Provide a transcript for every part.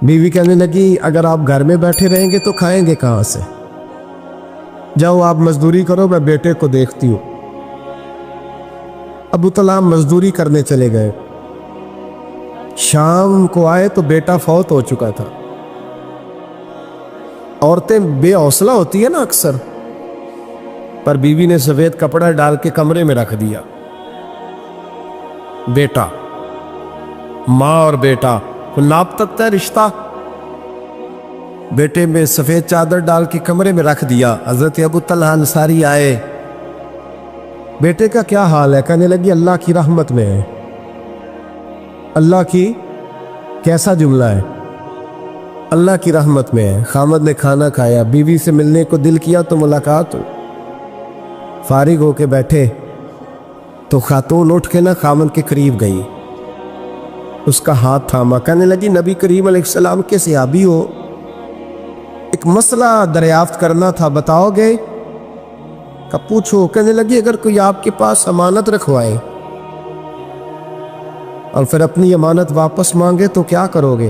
بیوی کہنے لگی اگر آپ گھر میں بیٹھے رہیں گے تو کھائیں گے کہاں سے؟ جاؤ آپ مزدوری کرو، میں بیٹے کو دیکھتی ہوں۔ ابو طلحہ مزدوری کرنے چلے گئے۔ شام کو آئے تو بیٹا فوت ہو چکا تھا۔ عورتیں بے حوصلہ ہوتی ہے نا اکثر، پر بیوی نے سفید کپڑا ڈال کے کمرے میں رکھ دیا۔ بیٹا، ماں اور بیٹا ناپ تکتا ہے رشتہ، بیٹے میں سفید چادر ڈال کے کمرے میں رکھ دیا۔ حضرت ابو طلحہ انصاری آئے، بیٹے کا کیا حال ہے؟ کہنے لگی اللہ کی رحمت میں ہے۔ اللہ کی کیسا جملہ ہے؟ اللہ کی رحمت میں ہے۔ خامد نے کھانا کھایا، بیوی سے ملنے کو دل کیا تو ملاقات ہوئی۔ فارغ ہو کے بیٹھے تو خاتون اٹھ کے نہ خامد کے قریب گئی، اس کا ہاتھ تھاما، کہنے لگی نبی کریم علیہ السلام کے صحابی ہو، ایک مسئلہ دریافت کرنا تھا، بتاؤ گے؟ کہ پوچھو۔ کہنے لگی اگر کوئی آپ کے پاس امانت رکھوائے اور پھر اپنی امانت واپس مانگے تو کیا کرو گے؟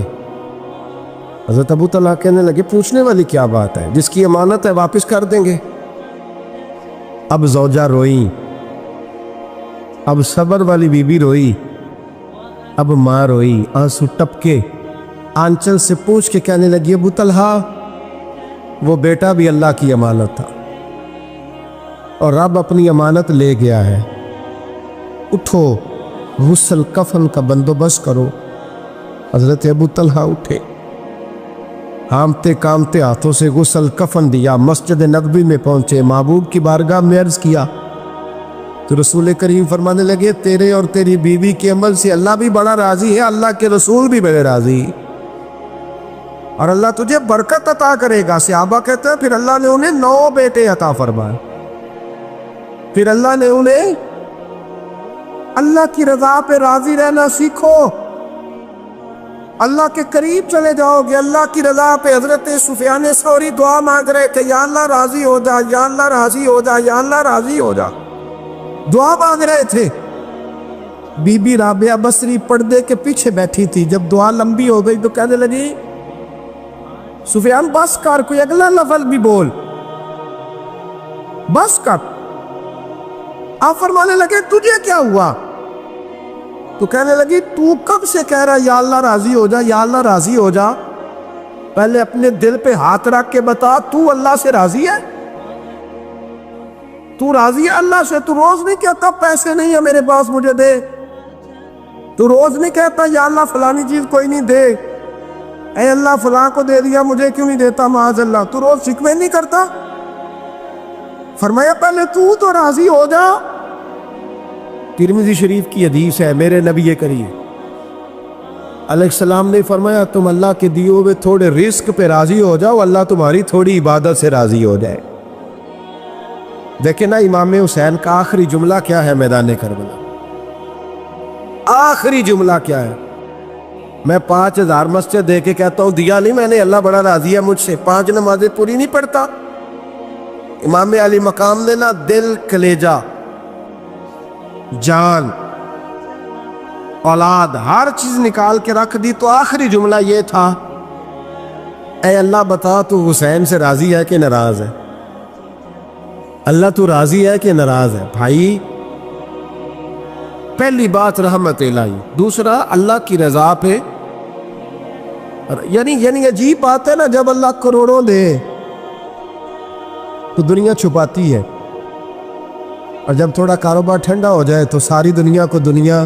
حضرت ابو طلحہ کہنے لگے پوچھنے والی کیا بات ہے، جس کی امانت ہے واپس کر دیں گے۔ اب زوجہ روئی، اب صبر والی بیوی روئی، اب ماں روئی، آنسو ٹپکے، آنچل سے پوچھ کے کہنے لگی ابو طلحہ وہ بیٹا بھی اللہ کی امانت تھا اور رب اپنی امانت لے گیا ہے، اٹھو غسل کفن کا بندوبست کرو۔ حضرت ابو طلحہ اٹھے، ہامتے کامتے ہاتھوں سے غسل کفن دیا، مسجد نبوی میں پہنچے، محبوب کی بارگاہ میں عرض کیا تو رسول کریم فرمانے لگے تیرے اور تیری بیوی کے عمل سے اللہ بھی بڑا راضی ہے، اللہ کے رسول بھی بڑے راضی، اور اللہ تجھے برکت عطا کرے گا۔ صحابہ کہتے ہیں پھر اللہ نے انہیں 9 بیٹے عطا فرمائے، پھر اللہ نے انہیں اللہ کی رضا پہ راضی رہنا سیکھو، اللہ کے قریب چلے جاؤ گے، اللہ کی رضا پہ۔ حضرت سفیان ثوری دعا مانگ رہے تھے، یا اللہ راضی ہو جا، یا اللہ راضی ہو جا، یا اللہ راضی ہو جا، دعا مانگ رہے تھے۔ بی بی رابعہ بصری پردے کے پیچھے بیٹھی تھی، جب دعا لمبی ہو گئی تو کہنے لگی سفیان بس کر، کوئی اگلا لفظ بھی بول، بس کر۔ آپ فرمانے لگے تجھے کیا ہوا؟ تو کہنے لگی تو کب سے کہہ رہا یا اللہ راضی ہو جا، یا اللہ راضی ہو جا، پہلے اپنے دل پہ ہاتھ رکھ کے بتا تو اللہ سے راضی ہے؟ تو راضی ہے اللہ سے؟ تو روز نہیں کہتا پیسے نہیں ہے میرے پاس مجھے دے، تو روز نہیں کہتا یا اللہ فلانی چیز کوئی نہیں دے، اے اللہ فلاں کو دے دیا مجھے کیوں نہیں دیتا معاذ اللہ، تو روز شکوے نہیں کرتا؟ فرمایا پہلے تو راضی ہو جا۔ ترمذی شریف کی حدیث ہے، میرے نبی کریم علیہ السلام نے فرمایا تم اللہ کے دیے ہوئے تھوڑے رزق پہ راضی ہو جاؤ، اللہ تمہاری تھوڑی عبادت سے راضی ہو جائے۔ دیکھیں نا امام حسین کا آخری جملہ کیا ہے میدان کربلا، آخری جملہ کیا ہے؟ میں 5000 مسجد دے کے کہتا ہوں دیا نہیں میں نے، اللہ بڑا راضی ہے مجھ سے، 5 نمازیں پوری نہیں پڑھتا۔ امام علی مقام نے نا دل، کلیجہ، جان، اولاد، ہر چیز نکال کے رکھ دی، تو آخری جملہ یہ تھا اے اللہ بتا تو حسین سے راضی ہے کہ ناراض ہے؟ اللہ تو راضی ہے کہ ناراض ہے؟ بھائی پہلی بات رحمت الہی، دوسرا اللہ کی رضا پہ، یعنی عجیب بات ہے نا، جب اللہ کروڑوں دے تو دنیا چھپاتی ہے، اور جب تھوڑا کاروبار ٹھنڈا ہو جائے تو ساری دنیا کو دنیا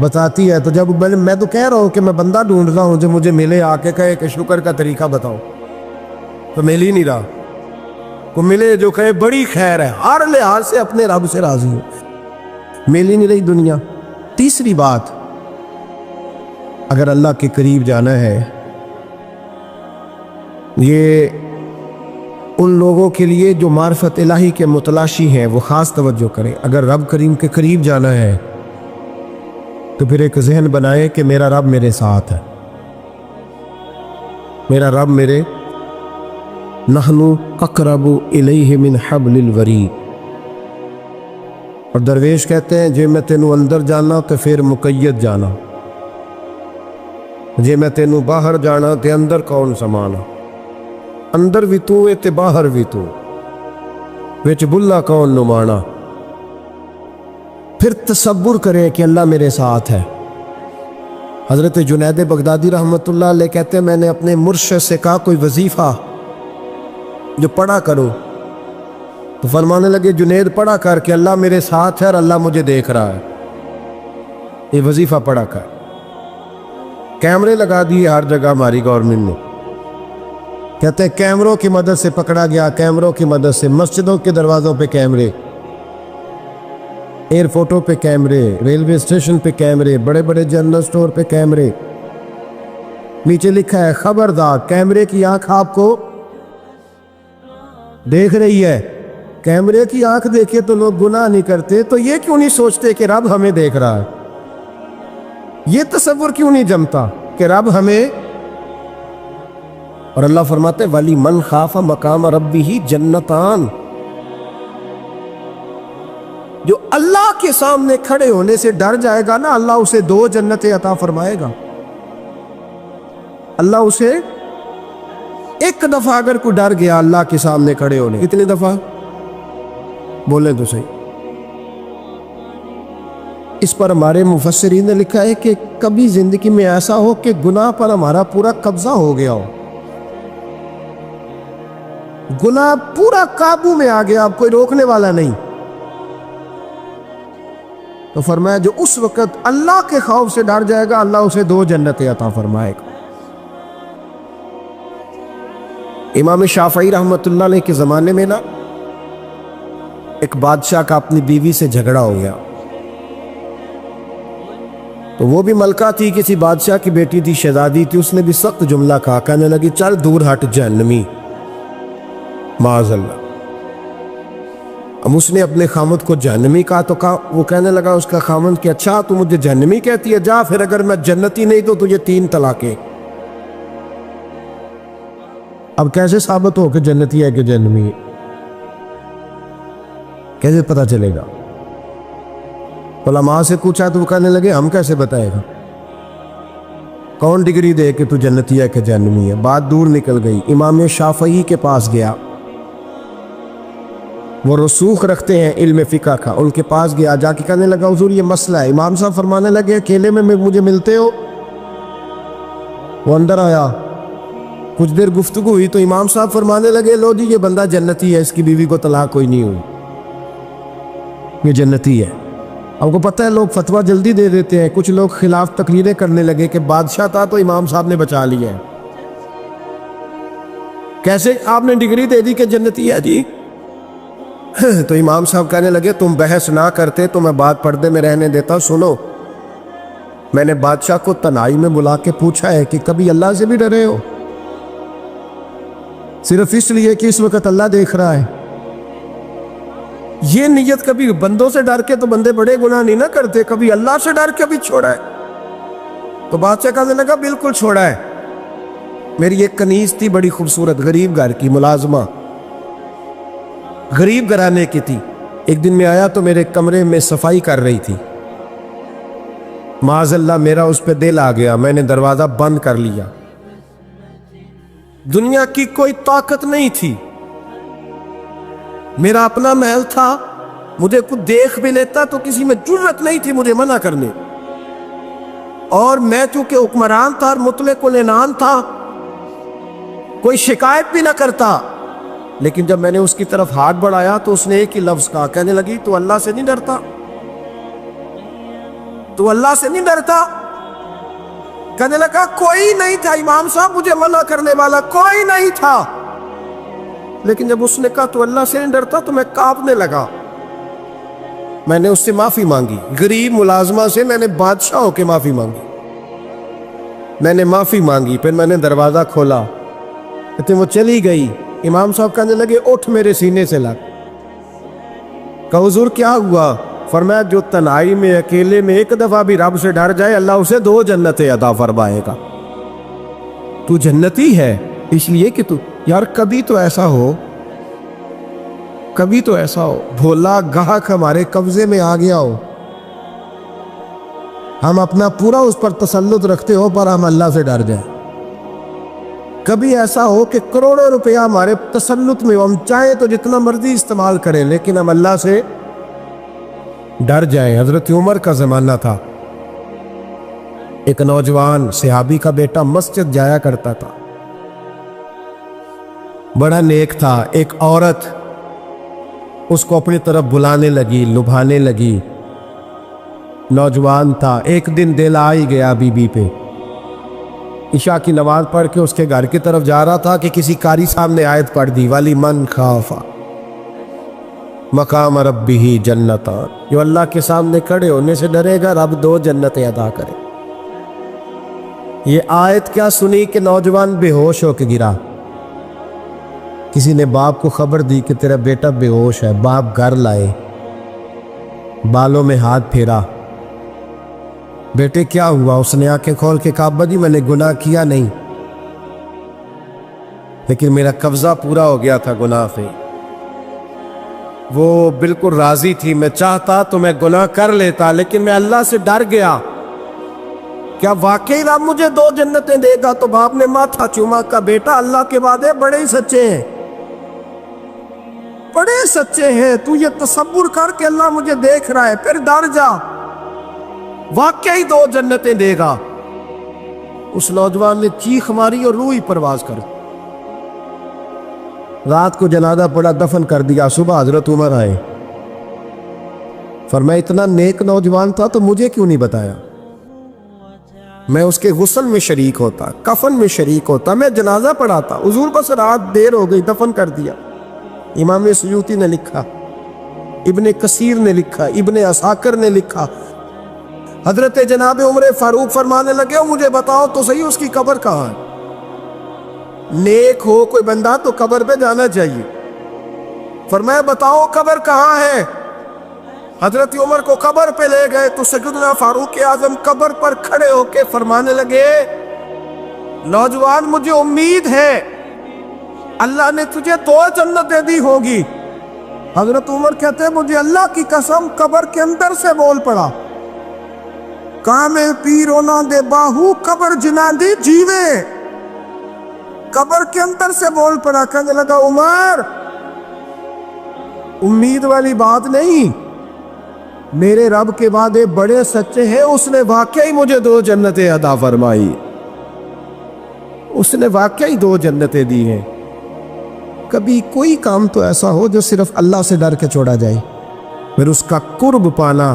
بتاتی ہے۔ تو جب میں تو کہہ رہا ہوں کہ میں بندہ ڈھونڈ رہا ہوں جو مجھے ملے، آ کے کہے کہ شکر کا طریقہ بتاؤ، تو مل ہی نہیں رہا، کو ملے جو کہے بڑی خیر ہے، ہر لحاظ سے اپنے رب سے راضی ہو، مل ہی نہیں رہی دنیا۔ تیسری بات، اگر اللہ کے قریب جانا ہے، یہ ان لوگوں کے لیے جو معرفت الہی کے متلاشی ہیں وہ خاص توجہ کریں۔ اگر رب کریم کے قریب جانا ہے تو پھر ایک ذہن بنائے کہ میرا رب میرے ساتھ ہے، میرا رب میرے، نحن اقرب الیہ من حبل الورید، اور درویش کہتے ہیں جے میں تینوں اندر جانا تو پھر مقید جانا، ਜੇ ਮੈਂ ਤੈਨੂੰ ਬਾਹਰ ਜਾਣਾ ਤੇ ਅੰਦਰ ਕੌਣ ਸਮਾਣਾ, ਅੰਦਰ ਵੀ ਤੂੰ ਏ ਤੇ ਬਾਹਰ ਵੀ ਤੂੰ, ਵਿੱਚ ਬੁੱਲਾ ਕੌਣ ਨੁਮਾਣਾ। پھر تصور کرے کہ اللہ میرے ساتھ ہے۔ حضرت جنید بغدادی رحمۃ اللہ علیہ کہتے ہیں میں نے اپنے مرشد سے کہا کوئی وظیفہ جو پڑھا کرو، تو فرمانے لگے جنید پڑھا کر کہ اللہ میرے ساتھ ہے اور اللہ مجھے دیکھ رہا ہے، یہ وظیفہ پڑھا کر۔ کیمرے لگا دیے ہر جگہ ہماری گورنمنٹ نے، کہتے ہیں کیمروں کی مدد سے پکڑا گیا، کیمروں کی مدد سے مسجدوں کے دروازوں پہ کیمرے، ایئرپورٹوں پہ کیمرے، ریلوے اسٹیشن پہ کیمرے، بڑے بڑے جنرل سٹور پہ کیمرے، نیچے لکھا ہے خبردار کیمرے کی آنکھ آپ کو دیکھ رہی ہے۔ کیمرے کی آنکھ دیکھے تو لوگ گناہ نہیں کرتے، تو یہ کیوں نہیں سوچتے کہ رب ہمیں دیکھ رہا ہے؟ یہ تصور کیوں نہیں جمتا کہ رب ہمیں؟ اور اللہ فرماتے ولی من خاف مقام ربہ جنتان، جو اللہ کے سامنے کھڑے ہونے سے ڈر جائے گا نا، اللہ اسے 2 جنتیں عطا فرمائے گا۔ اللہ اسے ایک دفعہ اگر کوئی ڈر گیا اللہ کے سامنے کھڑے ہونے، کتنی دفعہ بولیں تو صحیح؟ اس پر ہمارے مفسرین نے لکھا ہے کہ کبھی زندگی میں ایسا ہو کہ گناہ پر ہمارا پورا قبضہ ہو گیا ہو، گناہ پورا قابو میں آ گیا، اب کوئی روکنے والا نہیں، تو فرمایا جو اس وقت اللہ کے خوف سے ڈر جائے گا اللہ اسے 2 جنتیں عطا فرمائے گا۔ امام شافعی رحمۃ اللہ علیہ کے زمانے میں نا ایک بادشاہ کا اپنی بیوی سے جھگڑا ہو گیا، تو وہ بھی ملکہ تھی، کسی بادشاہ کی بیٹی تھی، شہزادی تھی، اس نے بھی سخت جملہ کہا، کہنے لگی چل دور ہٹ جہنمی، معاذ اللہ۔ اب اس نے اپنے خامد کو جہنمی کہا تو وہ کہنے لگا اس کا خامد کہ اچھا تو مجھے جہنمی کہتی ہے، جا پھر اگر میں جنتی نہیں تو تجھے 3 طلاقیں۔ اب کیسے ثابت ہو کہ جنتی ہے کہ جہنمی ہے؟ کیسے پتہ چلے گا؟ علماء سے پوچھا تو وہ کہنے لگے ہم کیسے بتائے گا، کون ڈگری دے کہ تو جنتی ہے کہ جہنمی ہے؟ بات دور نکل گئی، امام شافعی کے پاس گیا، وہ رسوخ رکھتے ہیں علم فقہ کا، ان کے پاس گیا، جا کے کہنے لگا حضور یہ مسئلہ ہے۔ امام صاحب فرمانے لگے اکیلے میں مجھے ملتے ہو؟ وہ اندر آیا، کچھ دیر گفتگو ہوئی تو امام صاحب فرمانے لگے لو جی یہ بندہ جنتی ہے، اس کی بیوی کو طلاق کوئی نہیں ہوئی، یہ جنتی ہے۔ ہم کو پتہ ہے لوگ فتویٰ جلدی دے دیتے ہیں، کچھ لوگ خلاف تقریریں کرنے لگے کہ بادشاہ تھا تو امام صاحب نے بچا لیا ہے، کیسے آپ نے ڈگری دے دی کہ جنتی ہے جی؟ تو امام صاحب کہنے لگے تم بحث نہ کرتے تو میں بات پردے میں رہنے دیتا۔ سنو، میں نے بادشاہ کو تنہائی میں بلا کے پوچھا ہے کہ کبھی اللہ سے بھی ڈرے ہو؟ صرف اس لیے کہ اس وقت اللہ دیکھ رہا ہے۔ یہ نیت کبھی بندوں سے ڈر کے تو بندے بڑے گناہ نہیں نہ کرتے، کبھی اللہ سے ڈر کے بھی چھوڑا ہے؟ تو بادشاہ کہنے لگا بالکل چھوڑا ہے۔ میری ایک کنیز تھی بڑی خوبصورت، غریب گھر کی ملازمہ، غریب گھرانے کی تھی، ایک دن میں آیا تو میرے کمرے میں صفائی کر رہی تھی، معاذ اللہ میرا اس پہ دل آ گیا، میں نے دروازہ بند کر لیا، دنیا کی کوئی طاقت نہیں تھی، میرا اپنا محل تھا، مجھے کچھ دیکھ بھی لیتا تو کسی میں جرت نہیں تھی مجھے منع کرنے، اور میں چونکہ حکمران تھا اور مطلق العنان تھا کوئی شکایت بھی نہ کرتا، لیکن جب میں نے اس کی طرف ہاتھ بڑھایا تو اس نے ایک ہی لفظ کہا، کہنے لگی تو اللہ سے نہیں ڈرتا؟ تو اللہ سے نہیں ڈرتا؟ کہنے لگا کوئی نہیں تھا امام صاحب مجھے منع کرنے والا، کوئی نہیں تھا، لیکن جب اس نے کہا تو اللہ سے نہیں ڈرتا تو میں کانپنے لگا، میں نے اس سے معافی مانگی، غریب ملازمہ سے میں نے بادشاہ ہو کے معافی مانگی، میں نے معافی مانگی، پھر میں نے دروازہ کھولا، کہتے وہ چلی گئی، امام صاحب کہنے لگے اٹھ میرے سینے سے لگ، کہا حضور کیا ہوا؟ فرمایا جو تنہائی میں اکیلے میں ایک دفعہ بھی رب سے ڈر جائے اللہ اسے 2 جنتیں عطا فرمائے گا۔ تو جنتی ہے اس لیے کہ تو یار کبھی تو ایسا ہو، کبھی تو ایسا ہو بھولا گاہک ہمارے قبضے میں آ گیا ہو، ہم اپنا پورا اس پر تسلط رکھتے ہو پر ہم اللہ سے ڈر جائیں. کبھی ایسا ہو کہ کروڑوں روپیہ ہمارے تسلط میں، ہم چاہیں تو جتنا مرضی استعمال کریں لیکن ہم اللہ سے ڈر جائیں. حضرت عمر کا زمانہ تھا. ایک نوجوان صحابی کا بیٹا مسجد جایا کرتا تھا، بڑا نیک تھا. ایک عورت اس کو اپنی طرف بلانے لگی، لبھانے لگی. نوجوان تھا. ایک دن دل آ ہی گیا بی بی پہ. عشاء کی نماز پڑھ کے اس کے گھر کی طرف جا رہا تھا کہ کسی قاری صاحب نے آیت پڑھ دی، ولی من خاف مقام ربہ جنتان، جو اللہ کے سامنے کھڑے ہونے سے ڈرے گا رب 2 جنتیں عطا کرے. یہ آیت کیا سنی کہ نوجوان بے ہوش ہو کے گرا. کسی نے باپ کو خبر دی کہ تیرا بیٹا بے ہوش ہے. باپ گھر لائے، بالوں میں ہاتھ پھیرا. بیٹے کیا ہوا؟ اس نے آنکھیں کھول کے کہا ابا جی میں نے گناہ کیا نہیں، لیکن میرا قبضہ پورا ہو گیا تھا گناہ پہ. وہ بالکل راضی تھی، میں چاہتا تو میں گناہ کر لیتا لیکن میں اللہ سے ڈر گیا. کیا واقعی رب مجھے 2 جنتیں دے گا؟ تو باپ نے ماتھا چوما. کا بیٹا اللہ کے وعدے بڑے ہی سچے ہیں، بڑے سچے ہیں. تو یہ تصور کر کے اللہ مجھے دیکھ رہا ہے، پھر ڈر جا، واقعی 2 جنتیں دے گا. اس نوجوان نے چیخ ماری اور روح ہی پرواز کر. رات کو جنازہ پڑا، دفن کر دیا. صبح حضرت عمر آئے، فرمایا اتنا نیک نوجوان تھا تو مجھے کیوں نہیں بتایا؟ میں اس کے غسل میں شریک ہوتا، کفن میں شریک ہوتا، میں جنازہ پڑھاتا. حضور بس رات دیر ہو گئی، دفن کر دیا. امام سیوطی نے لکھا، ابن کثیر نے لکھا، ابن عساکر نے لکھا. حضرت جناب عمر فاروق فرمانے لگے مجھے بتاؤ تو صحیح اس کی قبر کہاں ہے؟ نیک ہو کوئی بندہ تو قبر پہ جانا چاہیے. فرمایا بتاؤ قبر کہاں ہے؟ حضرت عمر کو قبر پہ لے گئے تو سیدنا فاروق اعظم قبر پر کھڑے ہو کے فرمانے لگے نوجوان مجھے امید ہے اللہ نے تجھے 2 جنتیں دی ہوگی. حضرت عمر کہتے ہیں مجھے اللہ کی قسم قبر کے اندر سے بول پڑا، کامے پیرونا دے باہو قبر جنا دی جیوے. قبر کے اندر سے بول پڑا، کہنے لگا عمر امید والی بات نہیں، میرے رب کے وعدے بڑے سچے ہیں. اس نے واقعی مجھے 2 جنتیں عطا فرمائی، اس نے واقعی 2 جنتیں دی ہیں. کبھی کوئی کام تو ایسا ہو جو صرف اللہ سے ڈر کے چھوڑا جائے، پھر اس کا قرب پانا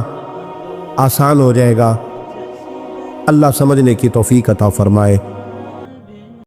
آسان ہو جائے گا. اللہ سمجھنے کی توفیق عطا فرمائے.